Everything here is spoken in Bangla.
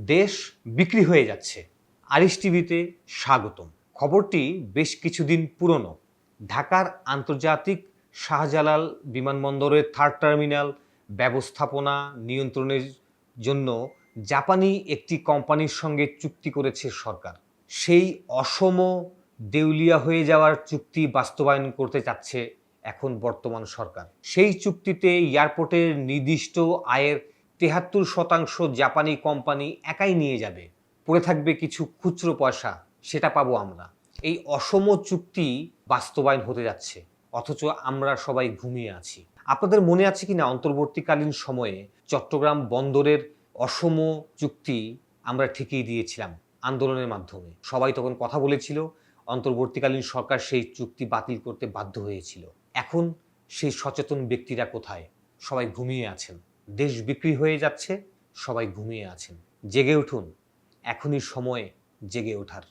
দেশ বিক্রি হয়ে যাচ্ছে। আরিশ টিভিতে স্বাগতম। খবরটি বেশ কিছুদিন পুরনো। ঢাকার আন্তর্জাতিক শাহজালাল বিমানবন্দরের থার্ড টার্মিনাল ব্যবস্থাপনা নিয়ন্ত্রণের জন্য জাপানি একটি কোম্পানির সঙ্গে চুক্তি করেছে সরকার। সেই অসম দেউলিয়া হয়ে যাওয়ার চুক্তি বাস্তবায়ন করতে চাচ্ছে এখন বর্তমান সরকার। সেই চুক্তিতে এয়ারপোর্টের নির্দিষ্ট আয়ের ৭৩% জাপানি কোম্পানি একাই নিয়ে যাবে। পড়ে থাকবে কিছু খুচরো পয়সা, সেটা পাবো আমরা। এই অসম চুক্তি বাস্তবায়ন হতে যাচ্ছে, অথচ আমরা সবাই ঘুমিয়ে আছি। আপনাদের মনে আছে কিনা অন্তর্বর্তীকালীন সময়ে চট্টগ্রাম বন্দরের অসম চুক্তি আমরা ঠিকই দিয়েছিলাম আন্দোলনের মাধ্যমে। সবাই তখন কথা বলেছিল, অন্তর্বর্তীকালীন সরকার সেই চুক্তি বাতিল করতে বাধ্য হয়েছিল। এখন সেই সচেতন ব্যক্তিরা কোথায়? সবাই ঘুমিয়ে আছেন। দেশ বিক্রি হয়ে যাচ্ছে, সবাই ঘুমিয়ে আছেন। জেগে উঠুন, এখনই সময় জেগে ওঠার।